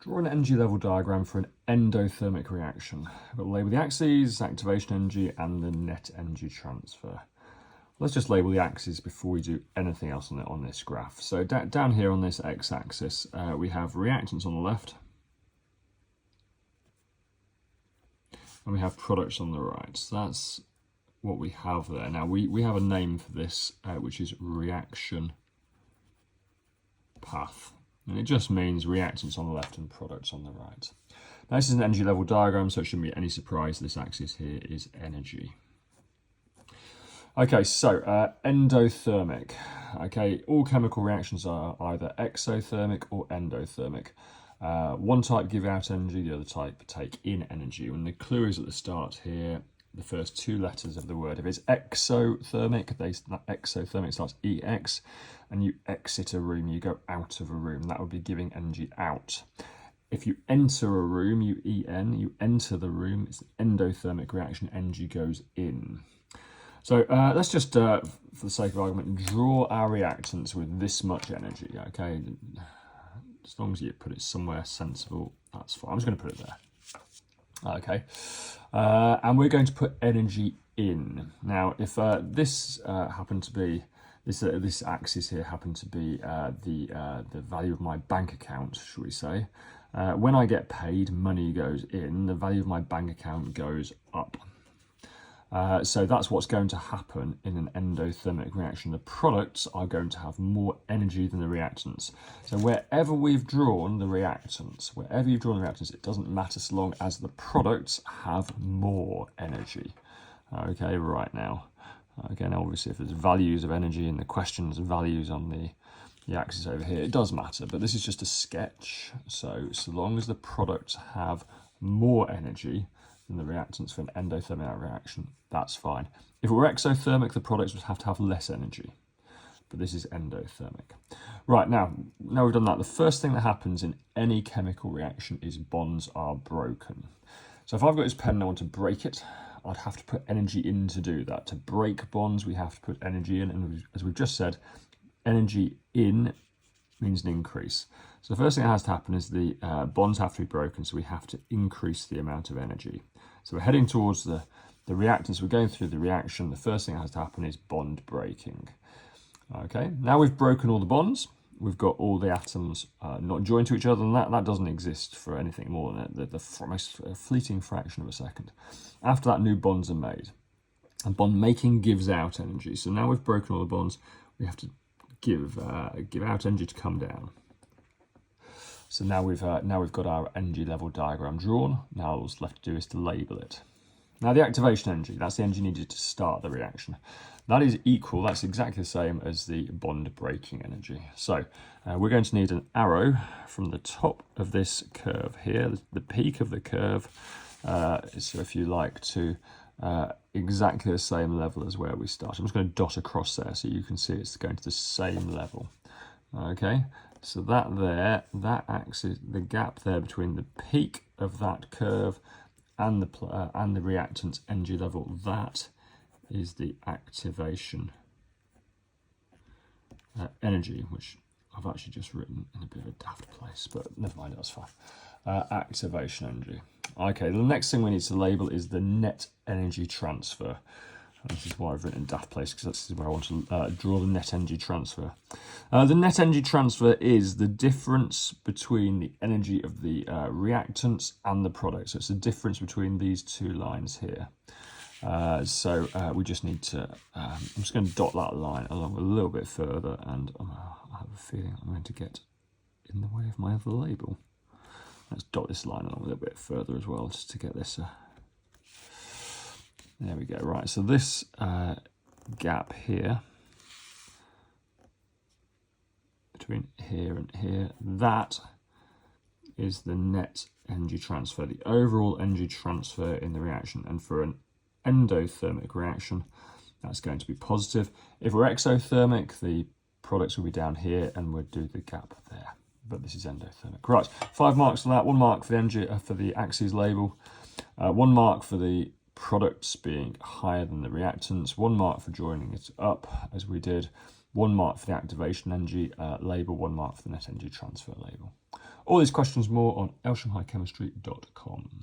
Draw an energy level diagram for an endothermic reaction. We'll label the axes, activation energy, and the net energy transfer. Let's just label the axes before we do anything else on this graph. So down here on this x-axis, we have reactants on the left, and we have products on the right. So that's what we have there. Now we have a name for this, which is reaction path. And it just means reactants on the left and products on the right. Now this is an energy level diagram, so it shouldn't be any surprise this axis here is energy. Okay, so endothermic. Okay, all chemical reactions are either exothermic or endothermic. One type give out energy, the other type take in energy. And the clue is at the start here, the first two letters of the word. If it's exothermic, exothermic starts EX, and you exit a room, you go out of a room. That would be giving energy out. If you enter a room, you EN, you enter the room, it's an endothermic reaction, energy goes in. So let's just, for the sake of argument, draw our reactants with this much energy, okay? As long as you put it somewhere sensible, that's fine. I'm just going to put it there. Okay. And we're going to put energy in. Now, if this happened to be, this axis here happened to be the value of my bank account, shall we say, when I get paid, money goes in, the value of my bank account goes up. So that's what's going to happen in an endothermic reaction. The products are going to have more energy than the reactants. So wherever we've drawn the reactants, it doesn't matter so long as the products have more energy. Okay, right now. Again, obviously, if there's values of energy in the questions, values on the axis over here, it does matter, but this is just a sketch. So long as the products have more energy than the reactants for an endothermic reaction, that's fine. If it were exothermic, the products would have to have less energy, but this is endothermic. Right, now we've done that, the first thing that happens in any chemical reaction is bonds are broken. So if I've got this pen and I want to break it, I'd have to put energy in to do that. To break bonds, we have to put energy in, and as we've just said, energy in means an increase. So the first thing that has to happen is the bonds have to be broken, so we have to increase the amount of energy. So we're heading towards the reactants, we're going through the reaction. The first thing that has to happen is bond breaking. Okay, now we've broken all the bonds, we've got all the atoms not joined to each other, and that doesn't exist for anything more than the most fleeting fraction of a second. After that, new bonds are made, and bond making gives out energy. So now we've broken all the bonds, we have to give out energy to come down. So now we've got our energy level diagram drawn. Now all that's left to do is to label it. Now the activation energy, that's the energy needed to start the reaction. That is equal, that's exactly the same as the bond breaking energy. So we're going to need an arrow from the top of this curve here, the peak of the curve. So if you like to exactly the same level as where we start. I'm just going to dot across there so you can see it's going to the same level. Okay, so that axis, the gap there between the peak of that curve and the reactant's energy level, that is the activation energy, which I've actually just written in a bit of a daft place, but never mind, that's fine. Activation energy. Okay, the next thing we need to label is the net energy transfer. And this is why I've written in daft place, because this is where I want to draw the net energy transfer. The net energy transfer is the difference between the energy of the reactants and the product. So it's the difference between these two lines here. We just need to, I'm just going to dot that line along a little bit further, and I have a feeling I'm going to get in the way of my other label. Let's dot this line along a little bit further as well, just to get this. There we go. Right, so this gap here, between here and here, that is the net energy transfer, the overall energy transfer in the reaction. And for an endothermic reaction, that's going to be positive. If we're exothermic, the products will be down here, and we'll do the gap there. But this is endothermic. Right, 5 marks for that. 1 mark for the energy for the axes label. 1 mark for the products being higher than the reactants. 1 mark for joining it up as we did. 1 mark for the activation energy label, 1 mark for the net energy transfer label. All these questions more on elshamhighchemistry.com.